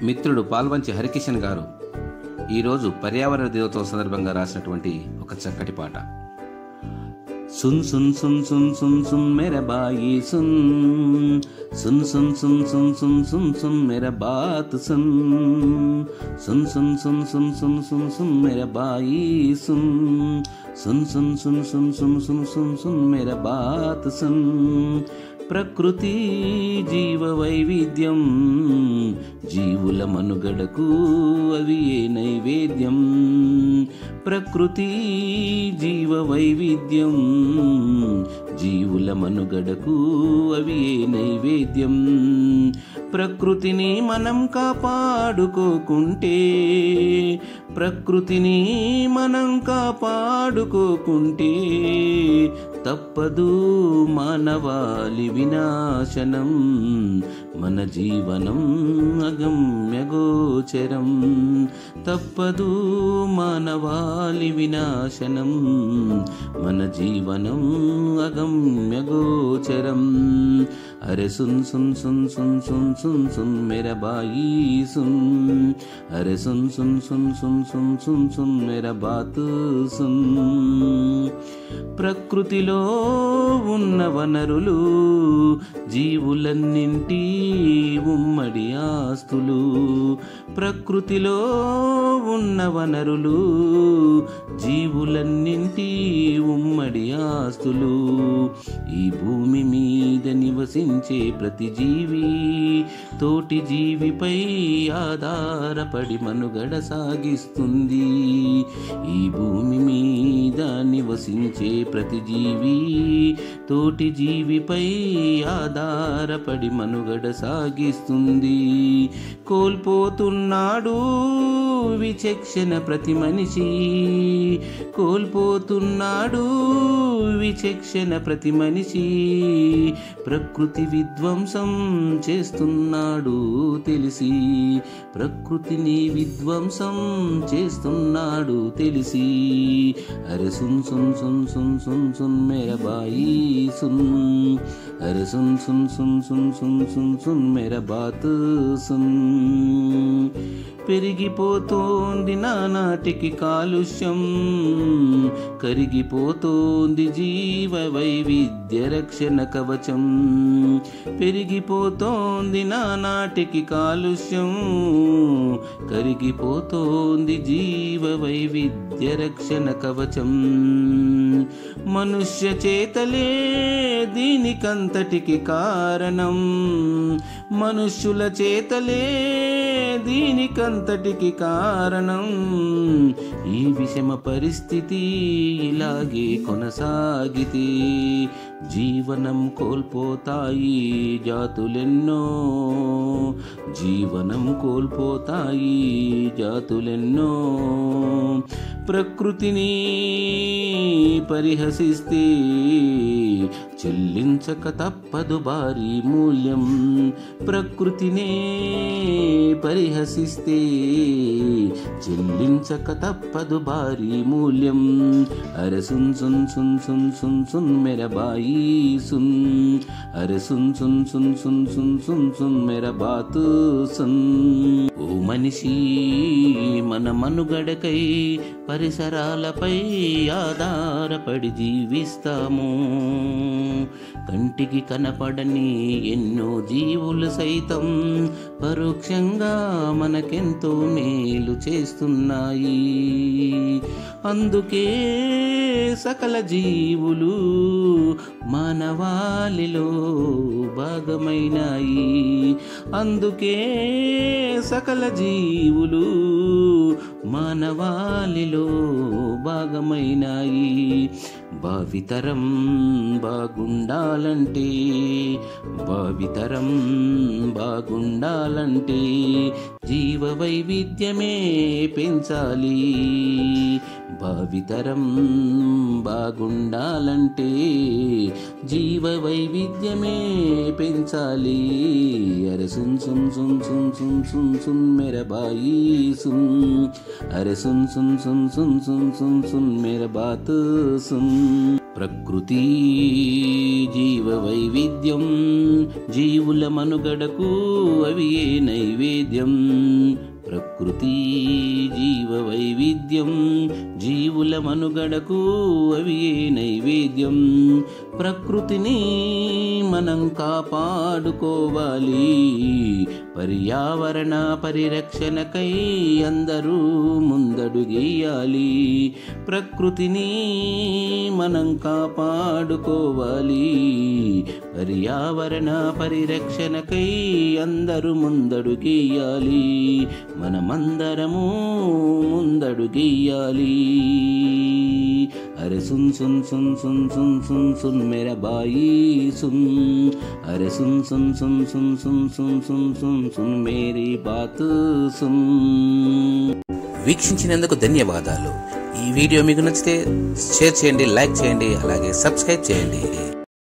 మిత్రుడు పాల్వంచి హరికిషన్ గారు ఈరోజు పర్యావరణ దినోత్సవం సందర్భంగా రాసినటువంటి ఒక చక్కటి పాట. సున్ సున్ సున్ సున్ సున్ సున్ మేరా బాయి సున్ సున్ సున్ సున్ సున్ సున్ సున్ సున్ మేరా బాత్ సున్ సున్ సున్ సున్ సున్ సున్ సున్ సున్ మేరా బాయి సున్ సున్ సున్ సున్ సున్ సున్ సున్ సున్ సున్ మేరా బాత్ సున్. ప్రకృతి జీవ వైవిధ్యం, జీవుల మనుగడకు అవి ఏ నైవేద్యం. ప్రకృతి జీవ వైవిధ్యం, జీవుల మనుగడకు అవి ఏ నైవేద్యం. ప్రకృతిని మనం కాపాడుకోకుంటే, ప్రకృతిని మనం కాపాడుకోకుంటే తప్పదు మానవాళి వినాశనం. మన జీవనం అగమ్యగోచరం, తప్పదు మానవాళి వినాశనం. మన జీవనం అగమ్యగోచరం. అరే సున్ సున్ సున్ సున్ సున్ సున్ సున్ మేరా బాయి సున్, అరే సున్ సున్ సున్ సున్ సున్ సున్ సున్ మేరా బాత్ సున్. ప్రకృతిలో ఉన్న వనరులు జీవులన్నింటి ఉమ్మడి ఆస్తులు. ప్రకృతిలో ఉన్న వనరులు జీవులన్నింటి ఉమ్మడి ఆస్తులు. ఈ భూమి మీద నివసించే ప్రతి జీవి తోటి జీవిపై ఆధారపడి మనుగడ సాగిస్తుంది. ఈ భూమి మీద నివసించే ప్రతి జీవి తోటి జీవిపై ఆధారపడి మనుగడ సాగిస్తుంది. కోల్పోతున్నాడు విచక్షణ ప్రతి మనిషి, కోల్పోతున్నాడు విచక్షణ ప్రతి మనిషి. ప్రకృతి విధ్వంసం చేస్తున్నాడు తెలిసి, ప్రకృతిని విధ్వంసం చేస్తున్నాడు తెలిసి. అరే సున్ సున్ సున్ సున్ సున్ సున్ మేరా బాయి సున్, అరే సున్ సున్ సున్ సున్ సున్ సున్ సున్ మేరా బాత్ సున్. పెరిగిపోతోంది నానాటికి కాలుష్యం, కరిగిపోతోంది జీవ వైవిధ్య రక్షణ కవచం. పెరిగిపోతోంది నానాటికి కాలుష్యం, కరిగిపోతోంది జీవ వైవిధ్య రక్షణ కవచం. మనుష్య చేతలే దీనికంతటికి కారణం, మనుష్యుల చేతలే దీనికంతటికి కారణం. ఈ విషమ పరిస్థితి ఇలాగే కొనసాగితే జీవనం కోల్పోతాయి జాతులెన్నో, జీవనం కోల్పోతాయి జాతులెన్నో. ప్రకృతిని పరిహసిస్తే చెల్లించక తప్పదు భారీ మూల్యం. ప్రకృతినే పరిహసిస్తే చెల్లించక తప్పదు భారీ మూల్యం. అరే సున్ సున్ సున్ సున్ సున్ సున్ మేరా బాయి సున్, అరే సున్ సున్ సున్ సున్ సున్ సున్ సున్ మేరా బాత్ సున్. ఓ మనిషి, మన మనుగడకై పరిసరాలపై ఆధారపడి జీవిస్తాము. కంటికి కనపడని ఎన్నో జీవులు సైతం పరోక్షంగా మనకెంతో మేలు చేస్తున్నాయి. అందుకే సకల జీవులు మానవాళిలో భాగమైనాయి. అందుకే సకల జీవులు మానవాళిలో భాగమైనాయి. భావితరం బాగుండాలంటే, భావితరం బాగుండాలంటే జీవ వైవిధ్యమే పెంచాలి. భావితరం బాగుండాలంటే జీవ వైవిధ్యమే పెంచాలి. అరే సున్ సున్ సున్ సున్ సున్ సున్ సున్ మేరా బాయి సున్, అరే సున్ సున్ సున్ సున్ సున్ సున్ సున్ మేరా బాత్ సున్. ప్రకృతి జీవ వైవిధ్యం, జీవుల మనుగడకు అవి ఏ నైవేద్యం. ప్రకృతి జీవ వైవిధ్యం, జీవుల మనుగడకు అవి ఏ నైవేద్యం. ప్రకృతిని మనం కాపాడుకోవాలి, పర్యావరణ పరిరక్షణకై అందరూ ముందడుగేయాలి. ప్రకృతిని మనం కాపాడుకోవాలి, పర్యావరణ పరిరక్షణకై అందరూ ముందడుగేయాలి. మనమందరము ముందడుగేయాలి. అరే సున్ సున్ సున్ సున్ సున్ సున్ సున్ మేరా బాయి సున్, అరే సున్ సున్ సున్ సున్ సున్ సున్ సున్ సున్ సున్ మేరీ బాత్ సున్. వీక్షించినందుకు ధన్యవాదాలు. ఈ వీడియో మీకు నచ్చితే షేర్ చేయండి, లైక్ చేయండి, అలాగే సబ్స్క్రైబ్ చేయండి.